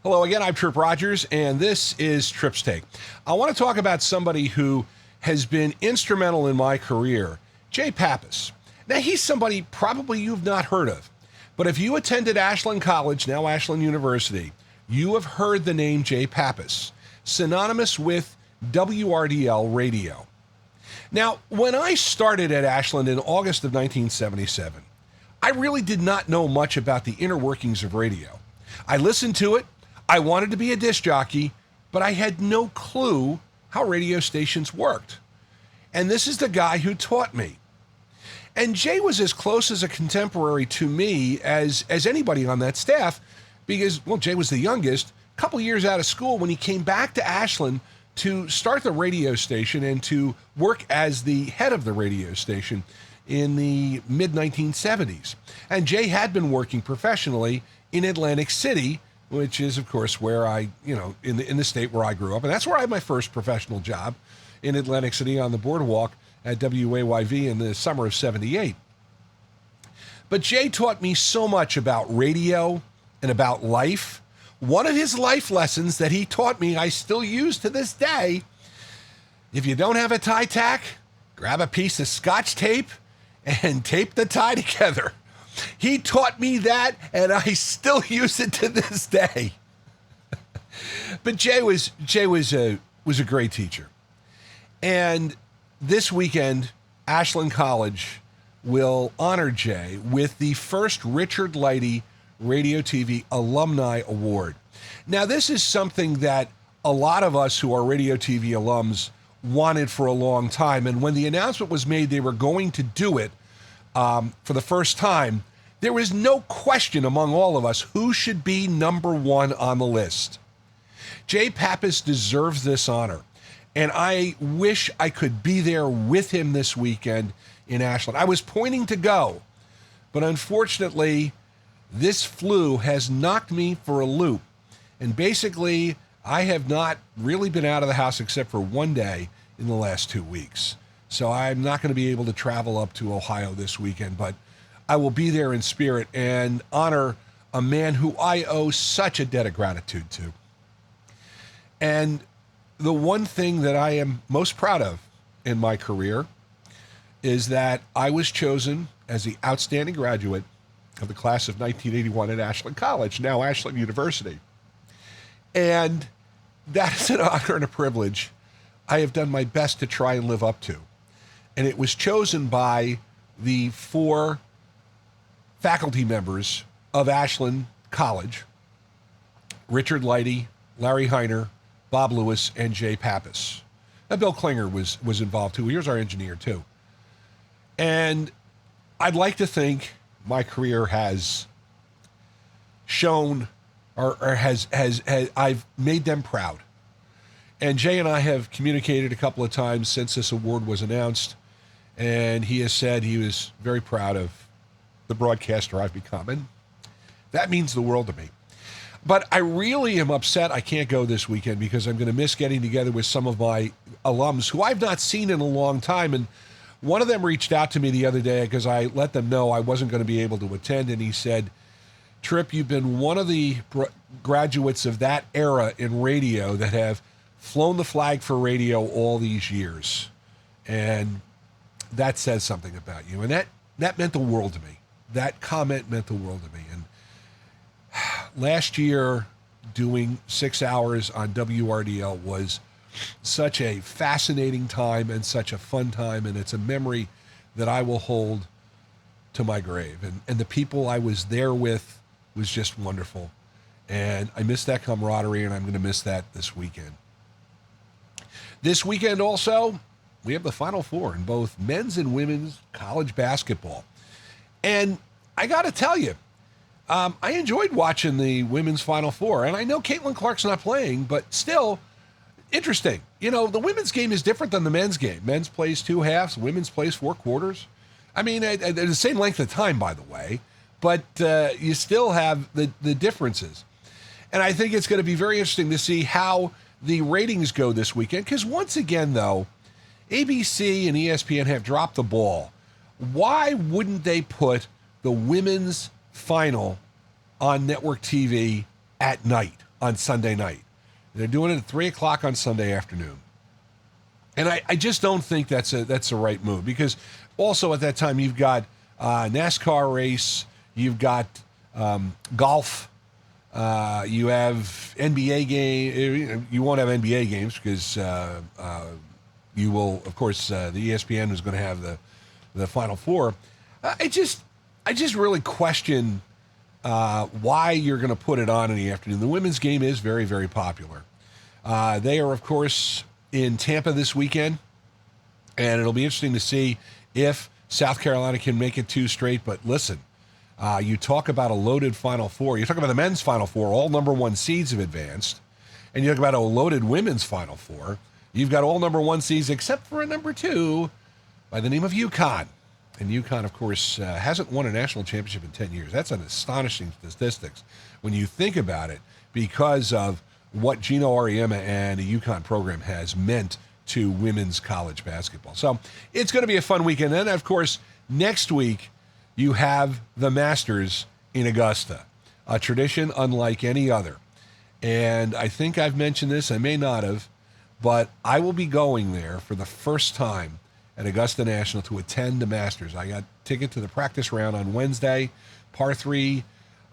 Hello again, I'm Tripp Rogers, and this is Tripp's Take. I want to talk about somebody who has been instrumental in my career, Jay Pappas. Now, he's somebody probably you've not heard of, but if you attended Ashland College, now Ashland University, you have heard the name Jay Pappas, synonymous with WRDL radio. Now, when I started at Ashland in August of 1977, I really did not know much about the inner workings of radio. I listened to it, I wanted to be a disc jockey, but I had no clue how radio stations worked. And this is the guy who taught me. And Jay was as close as a contemporary to me as anybody on that staff because, well, Jay was the youngest, a couple years out of school when he came back to Ashland to start the radio station and to work as the head of the radio station in the mid-1970s. And Jay had been working professionally in Atlantic City, which is, of course, where I, in the state where I grew up. And that's where I had my first professional job, in Atlantic City on the boardwalk at WAYV in the summer of 78. But Jay taught me so much about radio and about life. One of his life lessons that he taught me, I still use to this day. If you don't have a tie tack, grab a piece of Scotch tape and tape the tie together. He taught me that, and I still use it to this day. But Jay was a great teacher. And this weekend, Ashland College will honor Jay with the first Richard Leidy Radio TV Alumni Award. Now, this is something that a lot of us who are Radio TV alums wanted for a long time. And when the announcement was made they were going to do it for the first time, there was no question among all of us who should be number one on the list. Jay Pappas deserves this honor. And I wish I could be there with him this weekend in Ashland. I was pointing to go, but unfortunately, this flu has knocked me for a loop. And basically, I have not really been out of the house except for one day in the last 2 weeks. So I'm not going to be able to travel up to Ohio this weekend, but I will be there in spirit and honor a man who I owe such a debt of gratitude to. And the one thing that I am most proud of in my career is that I was chosen as the outstanding graduate of the class of 1981 at Ashland College, now Ashland University. And that is an honor and a privilege I have done my best to try and live up to. And it was chosen by the 4 faculty members of Ashland College: Richard Leidy, Larry Heiner, Bob Lewis, and Jay Pappas. Now, Bill Klinger was involved too. He was our engineer too. And I'd like to think my career has shown or has I've made them proud. And Jay and I have communicated a couple of times since this award was announced, and he has said he was very proud of the broadcaster I've become, and that means the world to me. But I really am upset I can't go this weekend because I'm going to miss getting together with some of my alums who I've not seen in a long time. And one of them reached out to me the other day because I let them know I wasn't going to be able to attend. And he said, "Tripp, you've been one of the graduates of that era in radio that have flown the flag for radio all these years." And that says something about you. And that meant the world to me. That comment meant the world to me. And last year, doing 6 hours on WRDL was such a fascinating time and such a fun time, and it's a memory that I will hold to my grave. And the people I was there with was just wonderful. And I miss that camaraderie, and I'm going to miss that this weekend. This weekend also, we have the Final Four in both men's and women's college basketball. And I got to tell you, I enjoyed watching the women's Final Four. And I know Caitlin Clark's not playing, but still interesting. You know, the women's game is different than the men's game. Men's plays 2 halves, women's plays 4 quarters. I mean, they're the same length of time, by the way, but you still have the differences. And I think it's going to be very interesting to see how the ratings go this weekend, because once again, though, ABC and ESPN have dropped the ball. Why wouldn't they put the women's final on network TV at night? on Sunday night. They're doing it at 3 o'clock on Sunday afternoon. And I just don't think that's a right move, because also at that time you've got NASCAR race, you've got golf, you have NBA game. You won't have NBA games because you will, of course, the ESPN is going to have the Final Four. I just really question why you're going to put it on in the afternoon. The women's game is very, very popular. They are, of course, in Tampa this weekend, and it'll be interesting to see if South Carolina can make it 2 straight. But listen, you talk about a loaded Final Four. You talk about the men's Final Four, all number 1 seeds have advanced. And you talk about a loaded women's Final Four. You've got all number 1 seeds except for a number 2 by the name of UConn. And UConn, of course, hasn't won a national championship in 10 years. That's an astonishing statistics when you think about it, because of what Gino Auriemma and the UConn program has meant to women's college basketball. So it's going to be a fun weekend. And then, of course, next week, you have the Masters in Augusta, a tradition unlike any other. And I think I've mentioned this, I may not have, but I will be going there for the first time at Augusta National to attend the Masters. I got a ticket to the practice round on Wednesday, par 3.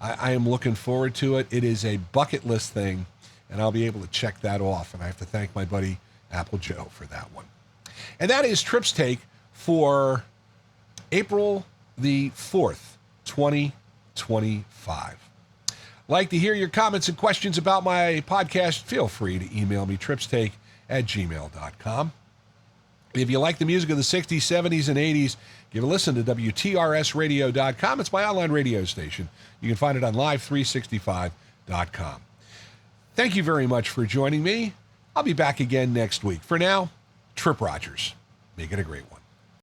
I am looking forward to it. It is a bucket list thing, and I'll be able to check that off. And I have to thank my buddy Apple Joe for that one. And that is Tripp's Take for April the 4th, 2025. Like to hear your comments and questions about my podcast? Feel free to email me, trippstake@gmail.com. If you like the music of the 60s, 70s, and 80s, give a listen to WTRSradio.com. It's my online radio station. You can find it on live365.com. Thank you very much for joining me. I'll be back again next week. For now, Tripp Rogers. Make it a great one.